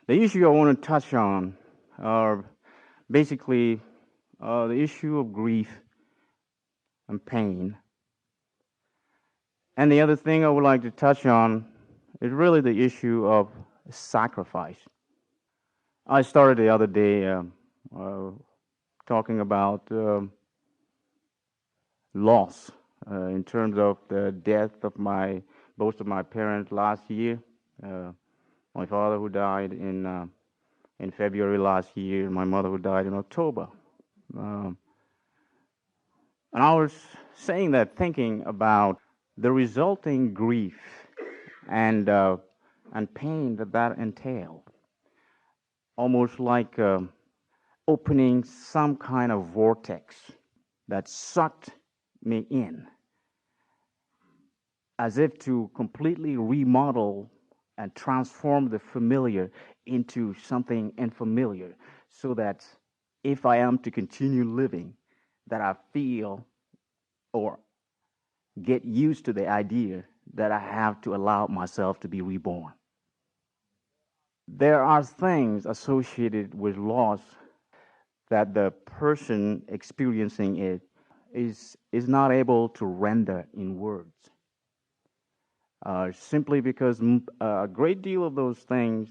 The issue I want to touch on are basically the issue of grief and pain. And the other thing I would like to touch on is really the issue of sacrifice. I started the other day uh, talking about loss in terms of the death of both of my parents last year. Uh, my father who died in February last year, and my mother who died in October. Um, and I was saying that thinking about the resulting grief and and pain that that entailed, almost like opening some kind of vortex that sucked me in, as if to completely remodel and transform the familiar into something unfamiliar, so that if I am to continue living, that I feel or get used to the idea that I have to allow myself to be reborn. There are things associated with loss that the person experiencing it is not able to render in words, simply because a great deal of those things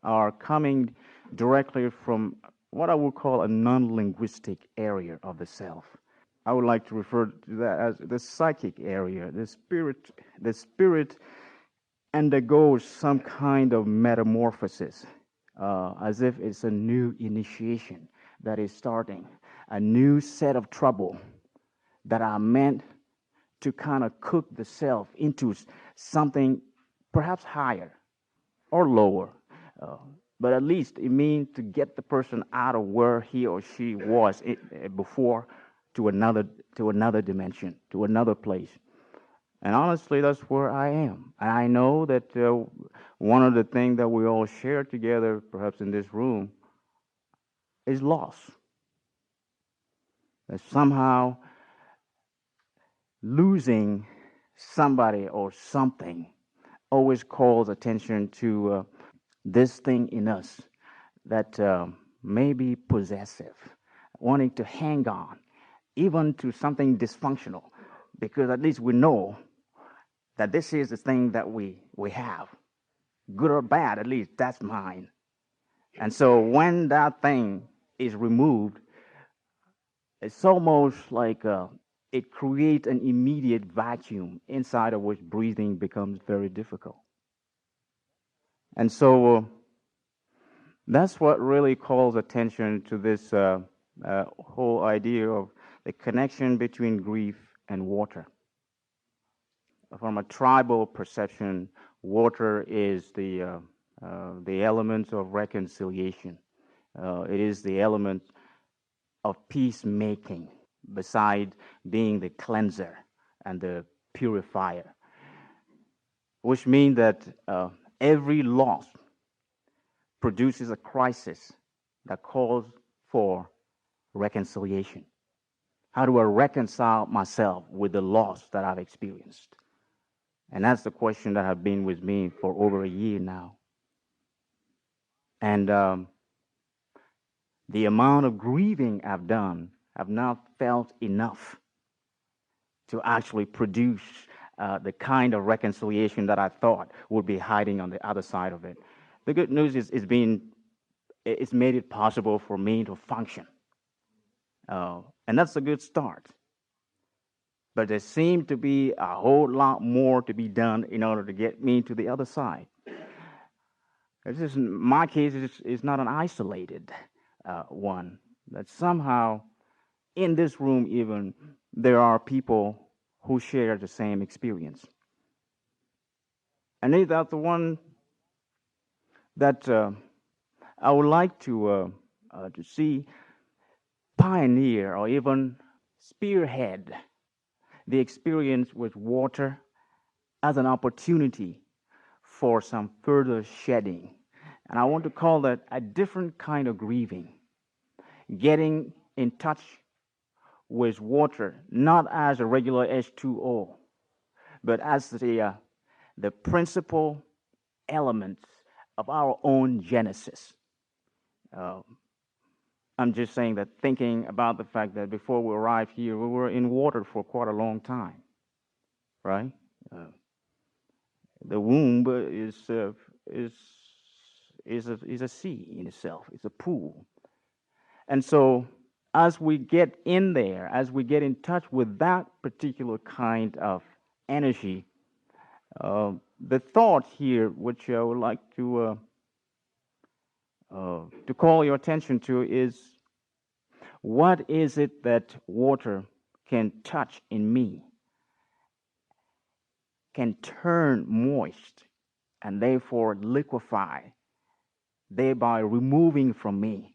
are coming directly from what I would call a non-linguistic area of the self. I would like to refer to that as the psychic area. The spirit undergoes some kind of metamorphosis, as if it's a new initiation that is starting, a new set of trouble that are meant to kind of cook the self into something perhaps higher or lower. Uh, but at least it means to get the person out of where he or she was before to another dimension, to another place. And honestly, that's where I am. And I know that one of the things that we all share together, perhaps in this room, is loss. That somehow losing somebody or something always calls attention to this thing in us that may be possessive, wanting to hang on, even to something dysfunctional, because at least we know that this is the thing that we have. Good or bad, at least that's mine. And so when that thing is removed, it's almost like it creates an immediate vacuum inside of which breathing becomes very difficult. And so that's what really calls attention to this whole idea of the connection between grief and water. From a tribal perception, water is the element of reconciliation. It is the element of peacemaking, beside being the cleanser and the purifier, which means that every loss produces a crisis that calls for reconciliation. How do I reconcile myself with the loss that I've experienced? And that's the question that has been with me for over a year now. And the amount of grieving I've done, I've not felt enough to actually produce the kind of reconciliation that I thought would be hiding on the other side of it. The good news is it's made it possible for me to function. And that's a good start. But there seemed to be a whole lot more to be done in order to get me to the other side. My case is not an isolated one. That somehow, in this room even, there are people who share the same experience. And that's the one that I would like to see pioneer or even spearhead the experience with water as an opportunity for some further shedding. And I want to call that a different kind of grieving. Getting in touch with water, not as a regular H2O, but as the principal element of our own genesis. Uh, I'm just saying that thinking about the fact that before we arrived here, we were in water for quite a long time, right? Uh, the womb is is a sea in itself. It's a pool, and so as we get in there, as we get in touch with that particular kind of energy, the thought here, which I would like to call your attention to, is what is it that water can touch in me, can turn moist, and therefore liquefy, thereby removing from me,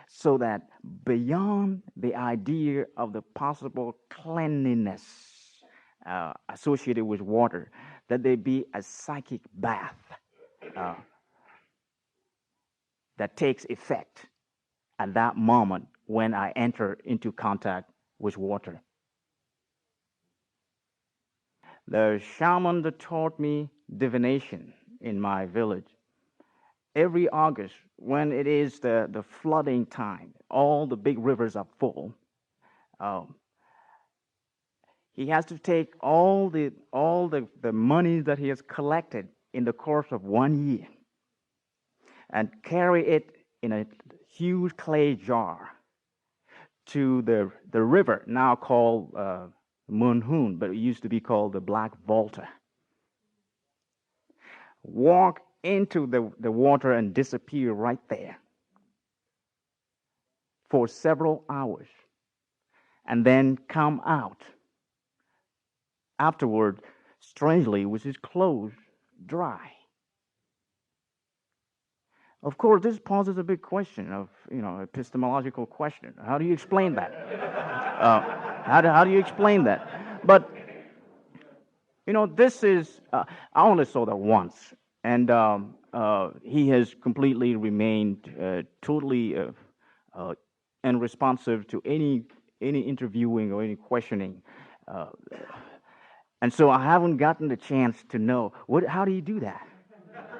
so that beyond the idea of the possible cleanliness associated with water, that there be a psychic bath uh, that takes effect at that moment when I enter into contact with water. The shaman that taught me divination in my village, every August, when it is the flooding time, all the big rivers are full. Um, he has to take all the money that he has collected in the course of 1 year and carry it in a huge clay jar to the river, now called Munhun, but it used to be called the Black Volta. Walk into the water and disappear right there for several hours, and then come out afterward, strangely, with his clothes dry. Of course, this poses a big question of, epistemological question. How do you explain that? How do you explain that? But, this is, I only saw that once, and he has completely remained totally unresponsive to any interviewing or any questioning. Uh, and so I haven't gotten the chance to know, how do you do that?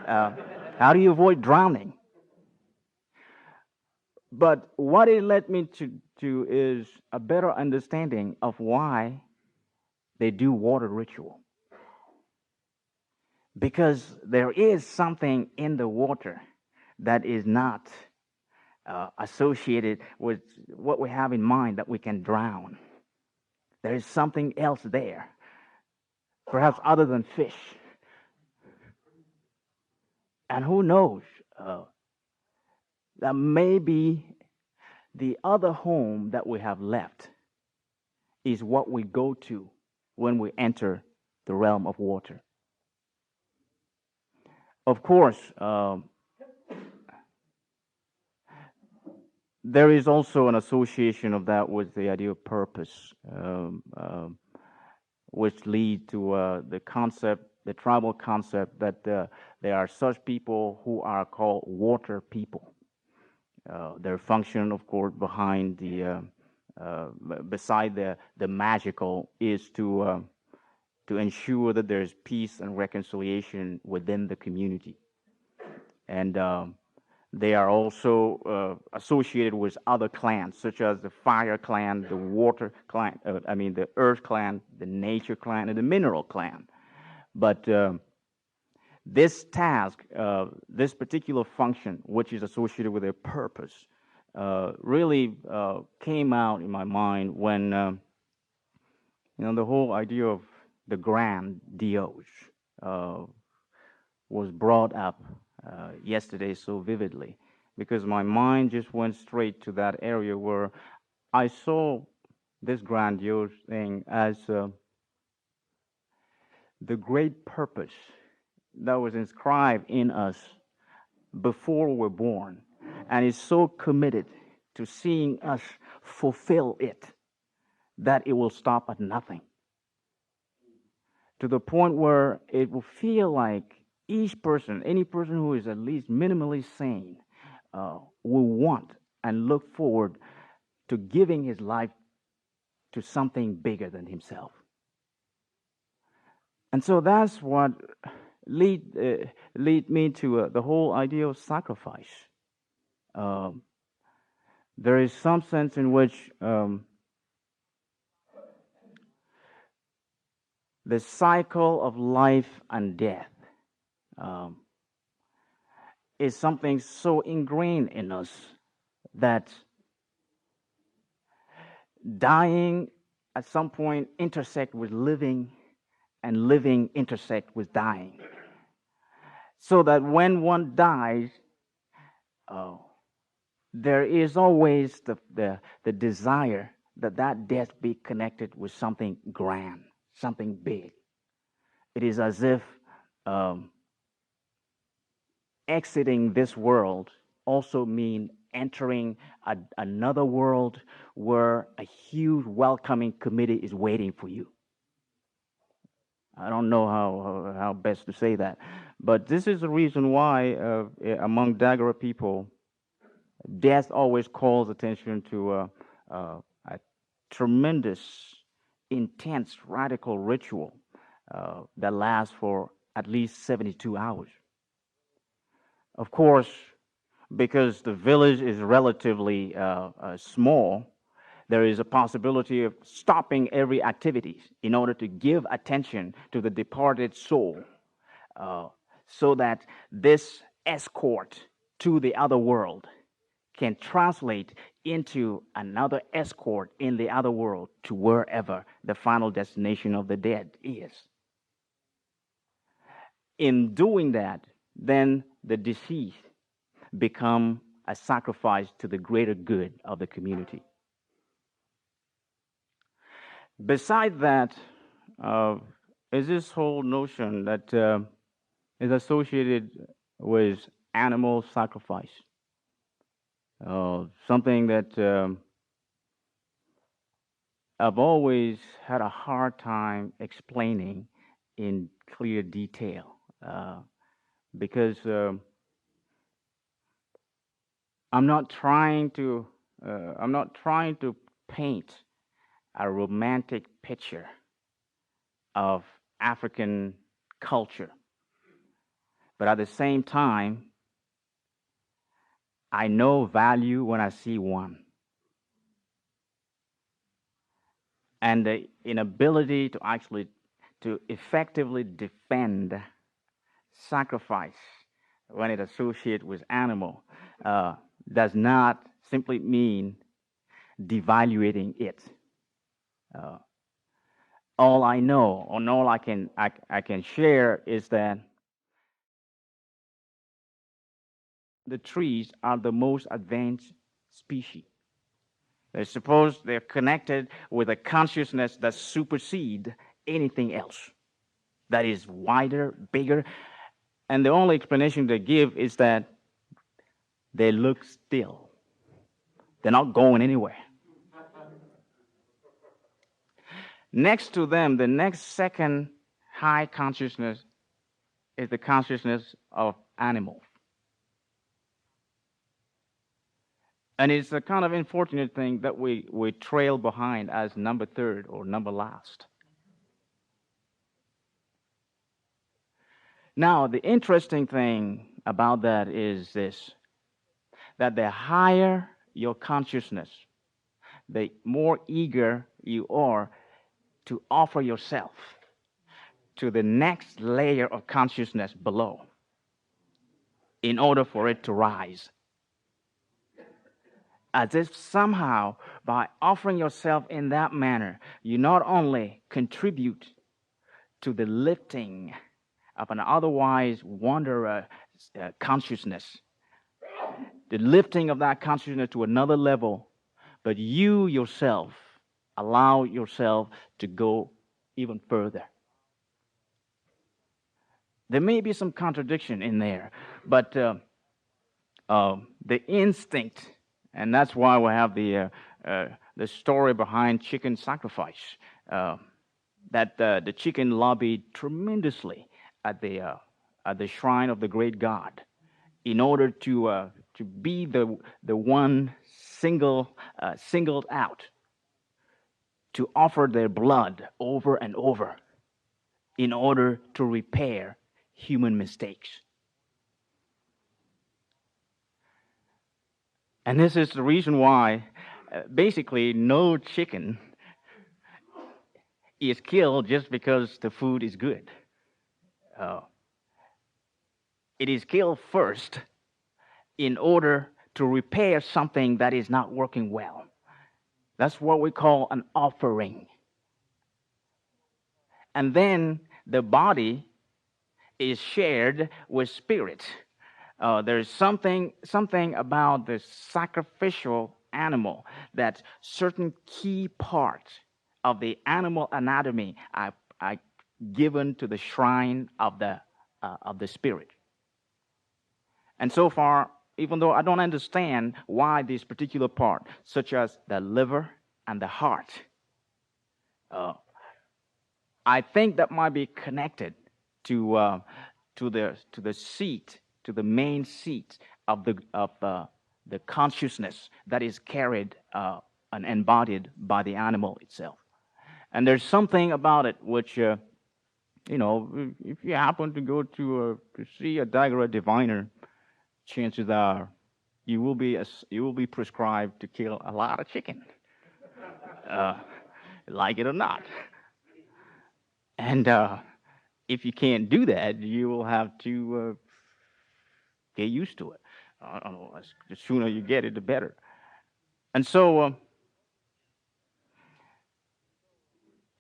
Uh, how do you avoid drowning? But what it led me to is a better understanding of why they do water ritual. Because there is something in the water that is not associated with what we have in mind that we can drown. There is something else there, perhaps other than fish. And who knows, that maybe the other home that we have left is what we go to when we enter the realm of water. Of course, there is also an association of that with the idea of purpose, which lead to the concept, the tribal concept, that there are such people who are called water people. Their function, of course, behind beside the magical, is to ensure that there is peace and reconciliation within the community. And they are also associated with other clans, such as the fire clan, the water clan, the earth clan, the nature clan, and the mineral clan. But this task, this particular function, which is associated with their purpose, really came out in my mind when, the whole idea of the grandiose was brought up yesterday so vividly, because my mind just went straight to that area where I saw this grandiose thing as the great purpose that was inscribed in us before we're born, and is so committed to seeing us fulfill it that it will stop at nothing, to the point where it will feel like each person, any person who is at least minimally sane, will want and look forward to giving his life to something bigger than himself. And so that's what lead lead me to the whole idea of sacrifice. Um, there is some sense in which the cycle of life and death um, is something so ingrained in us that dying at some point intersect with living, and living intersect with dying. So that when one dies, oh, there is always the desire that that death be connected with something grand, something big. It is as if um, exiting this world also mean entering another world where a huge welcoming committee is waiting for you. I don't know how best to say that, but this is the reason why among Dagara people, death always calls attention to a tremendous, intense, radical ritual that lasts for at least 72 hours. Of course, because the village is relatively small, there is a possibility of stopping every activity in order to give attention to the departed soul, uh, so that this escort to the other world can translate into another escort in the other world to wherever the final destination of the dead is. In doing that, then the deceased become a sacrifice to the greater good of the community. Besides that, uh, is this whole notion that is associated with animal sacrifice, something that I've always had a hard time explaining in clear detail, because I'm not trying to I'm not trying to paint a romantic picture of African culture, but at the same time, I know value when I see one, and the inability to actually to effectively defend sacrifice when it associates with animal uh, does not simply mean devaluating it. Uh, all I know, and all I can share is that the trees are the most advanced species. They suppose they're connected with a consciousness that supersedes anything else, that is wider, bigger, and the only explanation they give is that they look still. They're not going anywhere. Next to them, the next second high consciousness is the consciousness of animals. And it's a kind of unfortunate thing that we trail behind as number third or number last. Now, the interesting thing about that is this, that the higher your consciousness, the more eager you are to offer yourself to the next layer of consciousness below in order for it to rise. As if somehow, by offering yourself in that manner, you not only contribute to the lifting of an otherwise wanderer consciousness, the lifting of that consciousness to another level, but you yourself allow yourself to go even further. There may be some contradiction in there, but the instinct, and that's why we have the story behind chicken sacrifice, that the chicken lobbied tremendously at the shrine of the great god in order to be the one singled out to offer their blood over and over in order to repair human mistakes. And this is the reason why basically no chicken is killed just because the food is good. Uh, it is killed first in order to repair something that is not working well. That's what we call an offering. And then the body is shared with spirit. There's something about the sacrificial animal that certain key parts of the animal anatomy are given to the shrine of the spirit. And so far, even though I don't understand why this particular part, such as the liver and the heart, uh, I think that might be connected to the seat, to the main seat of the consciousness that is carried and embodied by the animal itself. And there's something about it which, if you happen to go to see a Daguerre diviner, chances are you will be prescribed to kill a lot of chicken, uh, like it or not. And if you can't do that, you will have to get used to it. I don't know. The sooner you get it, the better. And so,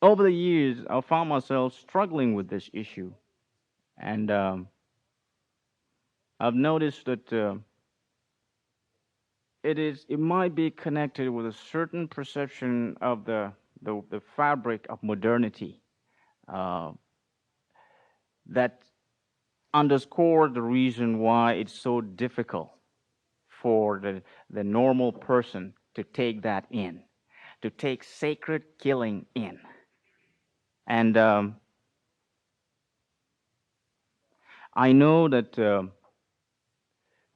over the years, I found myself struggling with this issue, and I've noticed that it might be connected with a certain perception of the fabric of modernity uh, that underscore the reason why it's so difficult for the normal person to take that in, to take sacred killing in. And I know that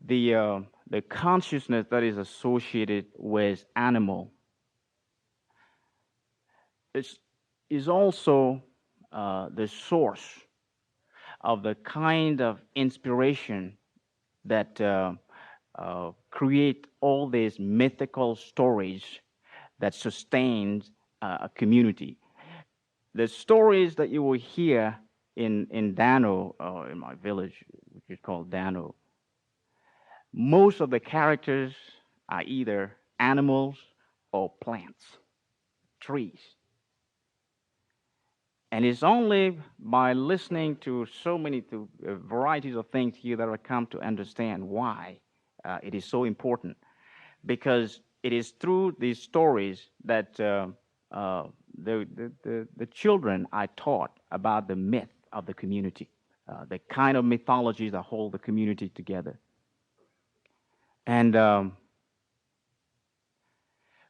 the consciousness that is associated with animal is, is also the source of the kind of inspiration that create all these mythical stories that sustains a community. The stories that you will hear in Dano, in my village, which is called Dano, most of the characters are either animals or plants, trees. And it's only by listening to so many varieties of things here that I come to understand why it is so important. Because it is through these stories that the children are taught about the myth of the community, the kind of mythologies that hold the community together. And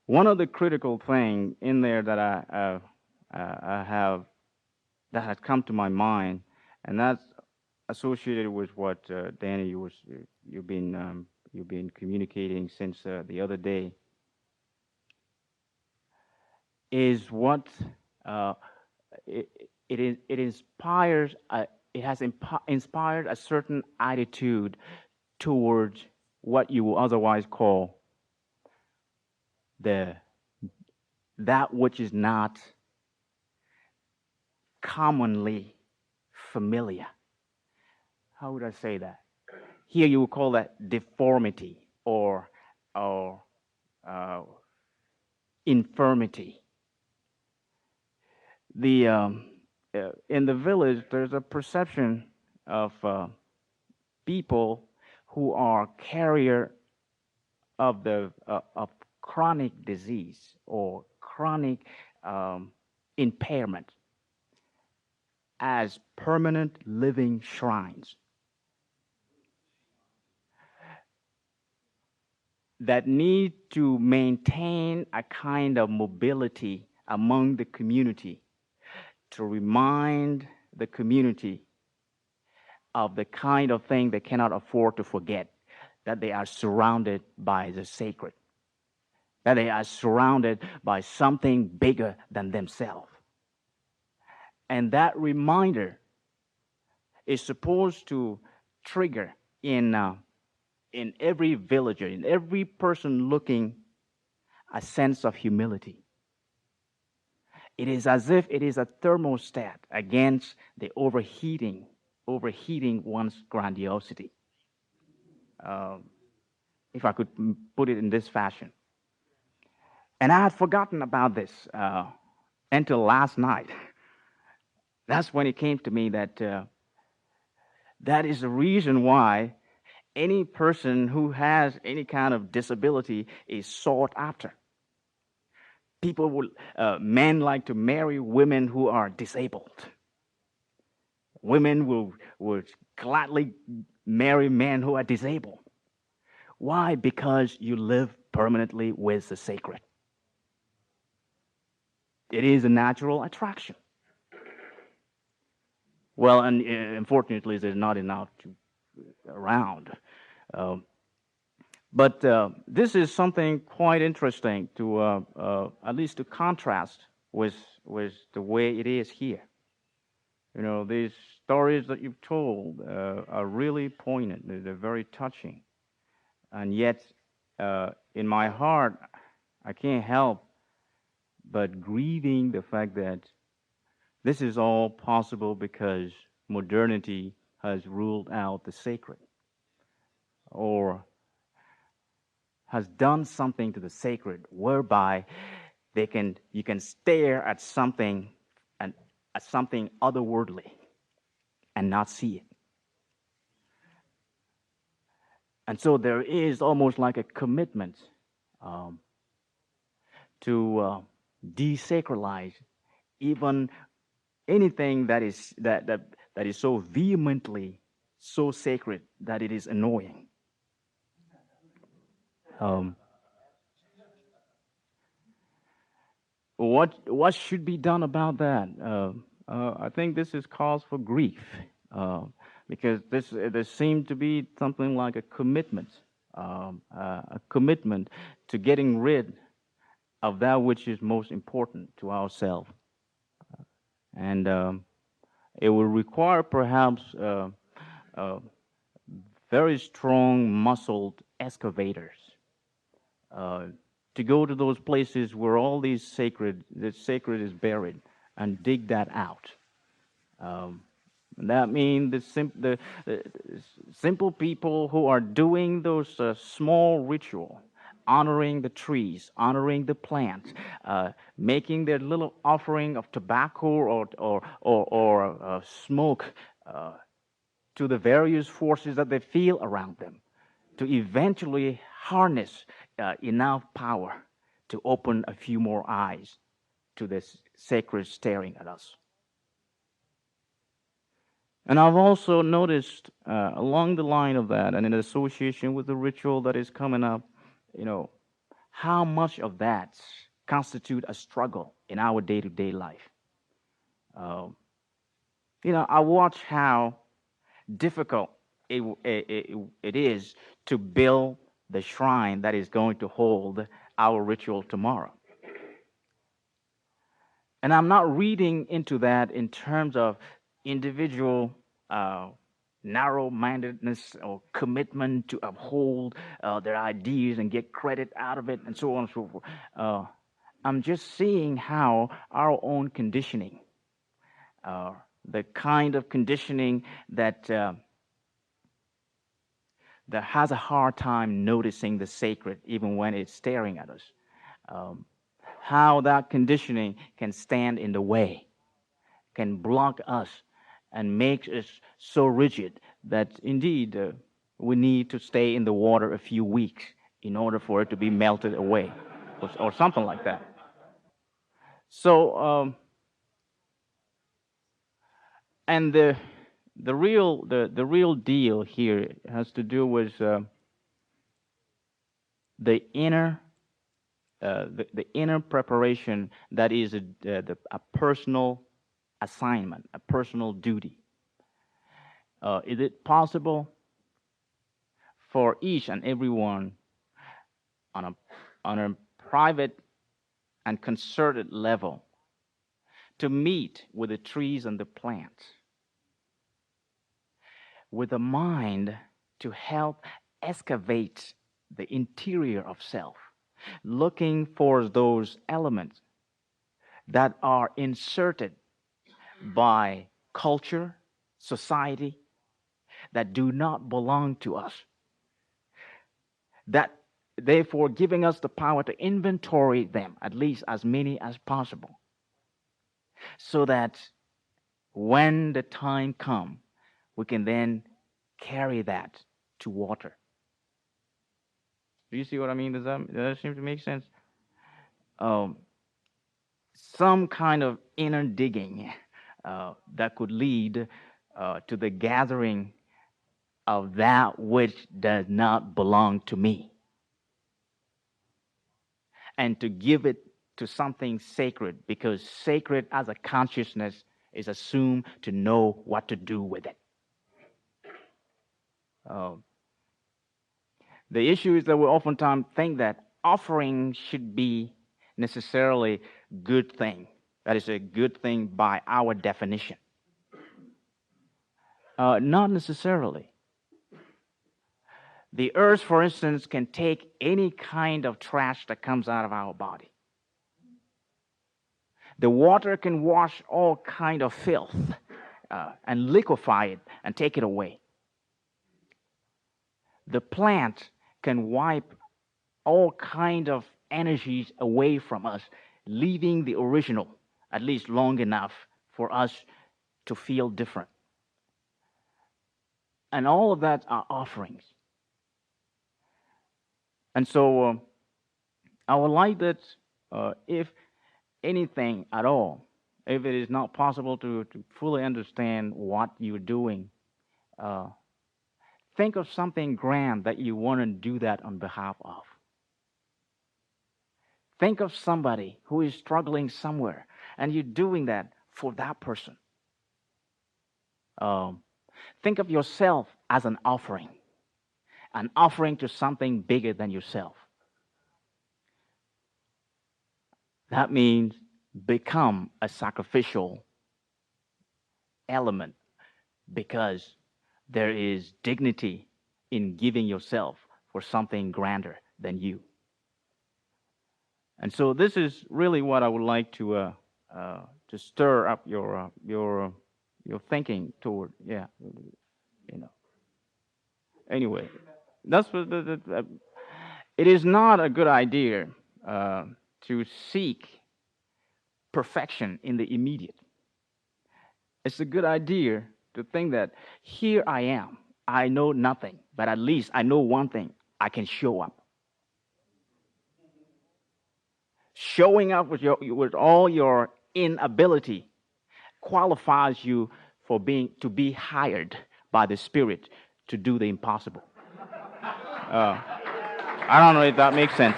one of the critical things in there that I have that has come to my mind, and that's associated with what Danny you've been communicating since the other day, is what uh, it, it inspires. It has inspired a certain attitude towards what you will otherwise call the that which is not commonly familiar. How would I say that? Here you would call that deformity or uh, infirmity. The in the village, there's a perception of people who are carrier of chronic disease or chronic impairment as permanent living shrines that need to maintain a kind of mobility among the community to remind the community of the kind of thing they cannot afford to forget, that they are surrounded by the sacred, that they are surrounded by something bigger than themselves. And that reminder is supposed to trigger in every villager, in every person looking, a sense of humility. It is as if it is a thermostat against the overheating one's grandiosity. Um, if I could put it in this fashion. And I had forgotten about this until last night. That's when it came to me that that is the reason why any person who has any kind of disability is sought after. People will, men like to marry women who are disabled. Women will gladly marry men who are disabled. Why? Because you live permanently with the sacred. It is a natural attraction. Well, and unfortunately, there's not enough around. Um, but this is something quite interesting to, at least to contrast with the way it is here. You know, these stories that you've told are really poignant. They're very touching. And yet, in my heart, I can't help but grieving the fact that this is all possible because modernity has ruled out the sacred, or has done something to the sacred whereby you can stare at something and at something otherworldly and not see it. And so there is almost like a commitment um, to desacralize even anything that is so vehemently so sacred that it is annoying. Um, what should be done about that? I think this is cause for grief because there seemed to be something like a commitment to getting rid of that which is most important to ourselves, and it will require perhaps very strong muscled excavators uh, to go to those places where all the sacred is buried, and dig that out. Um, that means the simple people who are doing those small ritual, honoring the trees, honoring the plants, making their little offering of tobacco or smoke to the various forces that they feel around them, to eventually harness enough power to open a few more eyes to this sacred staring at us. And I've also noticed along the line of that, and in association with the ritual that is coming up, you know, how much of that constitute a struggle in our day-to-day life. Uh, I watch how difficult it is to build the shrine that is going to hold our ritual tomorrow. And I'm not reading into that in terms of individual uh, narrow-mindedness or commitment to uphold their ideas and get credit out of it, and so on and so forth. I'm just seeing how our own conditioning, the kind of conditioning that has a hard time noticing the sacred even when it's staring at us, um, how that conditioning can stand in the way, can block us, and makes us so rigid that indeed we need to stay in the water a few weeks in order for it to be melted away, or something like that. So, and the real deal here has to do with the inner the inner preparation that is a personal assignment, a personal duty. Is it possible for each and everyone on a private and concerted level to meet with the trees and the plants with a mind to help excavate the interior of self, looking for those elements that are inserted by culture, society, that do not belong to us, that therefore giving us the power to inventory them, at least as many as possible, so that when the time comes, we can then carry that to water. Do you see what I mean? Does that seem to make sense? Um, some kind of inner digging that could lead to the gathering of that which does not belong to me, and to give it to something sacred, because sacred as a consciousness is assumed to know what to do with it. Uh, the issue is that we oftentimes think that offering should be necessarily good thing. That is a good thing by our definition. Not necessarily. The earth, for instance, can take any kind of trash that comes out of our body. The water can wash all kind of filth and liquefy it and take it away. The plant can wipe all kind of energies away from us, leaving the original, at least long enough for us to feel different. And all of that are offerings. And so I would like that if anything at all, if it is not possible to fully understand what you're doing, think of something grand that you want to do that on behalf of. Think of somebody who is struggling somewhere, and you're doing that for that person. Think of yourself as an offering to something bigger than yourself. That means become a sacrificial element, because there is dignity in giving yourself for something grander than you. And so this is really what I would like to stir up your thinking toward. Yeah, you know. Anyway, that's what it is not a good idea to seek perfection in the immediate. It's a good idea to think that here I am. I know nothing, but at least I know one thing. I can show up. Showing up with all your inability qualifies you for to be hired by the Spirit to do the impossible. I don't know if that makes sense.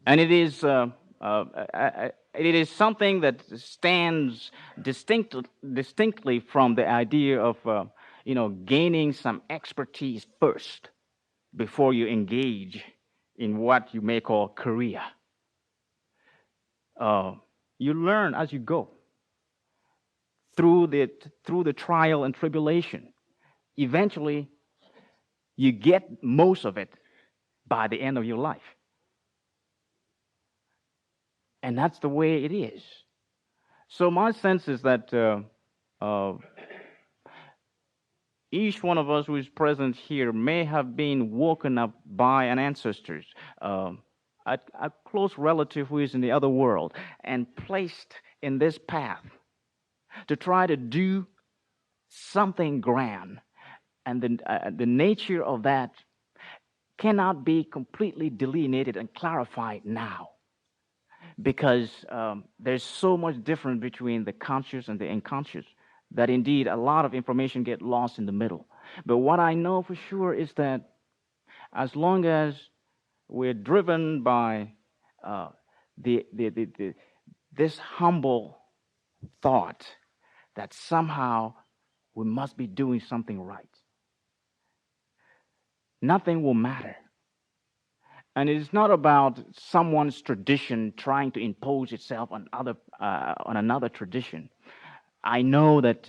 And it is something that stands distinctly from the idea of gaining some expertise first before you engage in what you may call career. You learn as you go through the trial and tribulation. Eventually, you get most of it by the end of your life. And that's the way it is. So my sense is that each one of us who is present here may have been woken up by an ancestor, a close relative who is in the other world, and placed in this path to try to do something grand. And the nature of that cannot be completely delineated and clarified now, because there's so much difference between the conscious and the unconscious that indeed a lot of information get lost in the middle. But what I know for sure is that as long as we're driven by this humble thought that somehow we must be doing something right, nothing will matter. And it is not about someone's tradition trying to impose itself on another tradition. I know that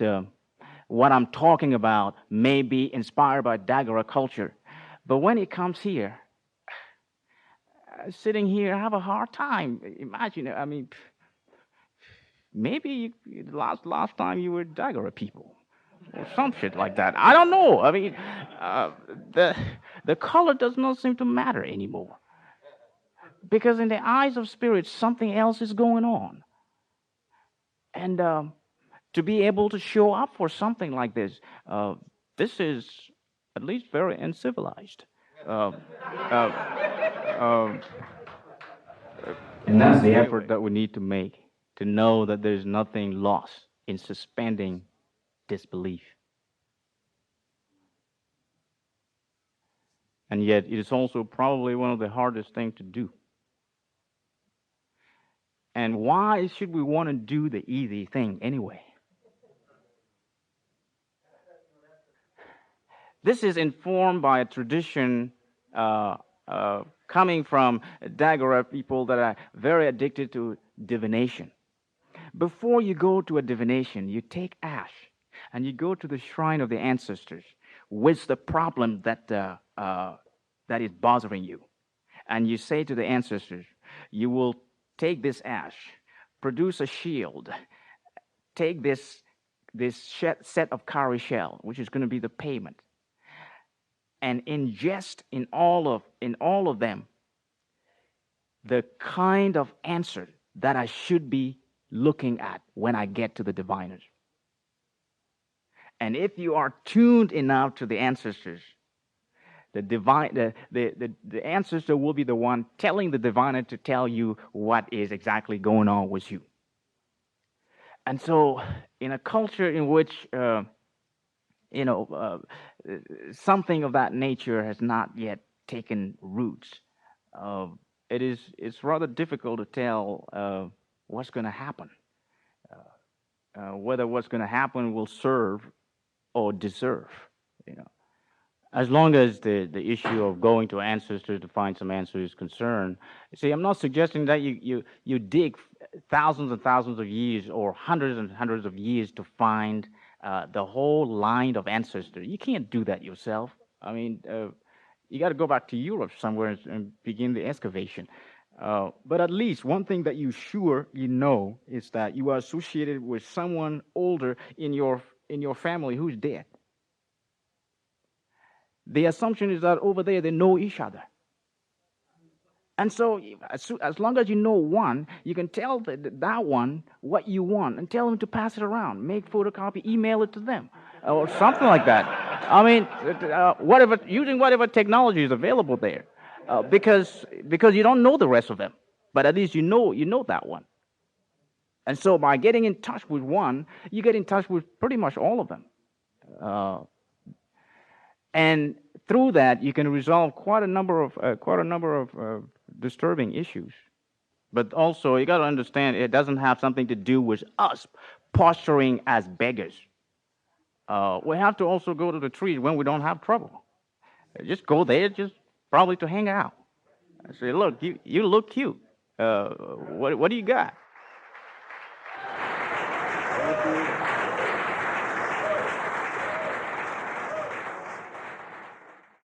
what I'm talking about may be inspired by Dagara culture, but when it comes here, sitting here, I have a hard time. Imagine, I mean, maybe last time you were Dagara people, or some shit like that. I don't know. I mean, uh, the the color does not seem to matter anymore because in the eyes of spirit, something else is going on, and to be able to show up for something like this, this is at least very uncivilized. Uh, uh, um, and that's the effort that we need to make to know that there's nothing lost in suspending disbelief. And yet, it is also probably one of the hardest things to do. And why should we want to do the easy thing anyway? This is informed by a tradition coming from Dagara people that are very addicted to divination. Before you go to a divination, you take ash and you go to the shrine of the ancestors with the problem that is bothering you. And you say to the ancestors, you will take this ash, produce a shield, take this set of cowrie shell, which is going to be the payment, and ingest in all of them the kind of answer that I should be looking at when I get to the diviners. And if you are tuned enough to the ancestors, the ancestor will be the one telling the diviner to tell you what is exactly going on with you. And so, in a culture in which you know something of that nature has not yet taken roots, uh, it's rather difficult to tell what's going to happen, whether what's going to happen will serve or deserve. You know, as long as the issue of going to ancestors to find some answers is concerned. See, I'm not suggesting that you dig thousands and thousands of years or hundreds and hundreds of years to find the whole line of ancestors. You can't do that yourself. I mean, you got to go back to Europe somewhere and begin the excavation. But at least one thing that you know is that you are associated with someone older in your family who's dead. The assumption is that over there they know each other. And so, as long as you know one, you can tell that one what you want and tell them to pass it around. Make photocopy, email it to them, or something like that. I mean, whatever, using whatever technology is available there, because you don't know the rest of them, but at least you know that one. And so, by getting in touch with one, you get in touch with pretty much all of them. Uh, and through that you can resolve quite a number of disturbing issues. But also you got to understand it doesn't have something to do with us posturing as beggars. We have to also go to the trees when we don't have trouble. Just go there, just probably to hang out. I say, look, you look cute. What do you got?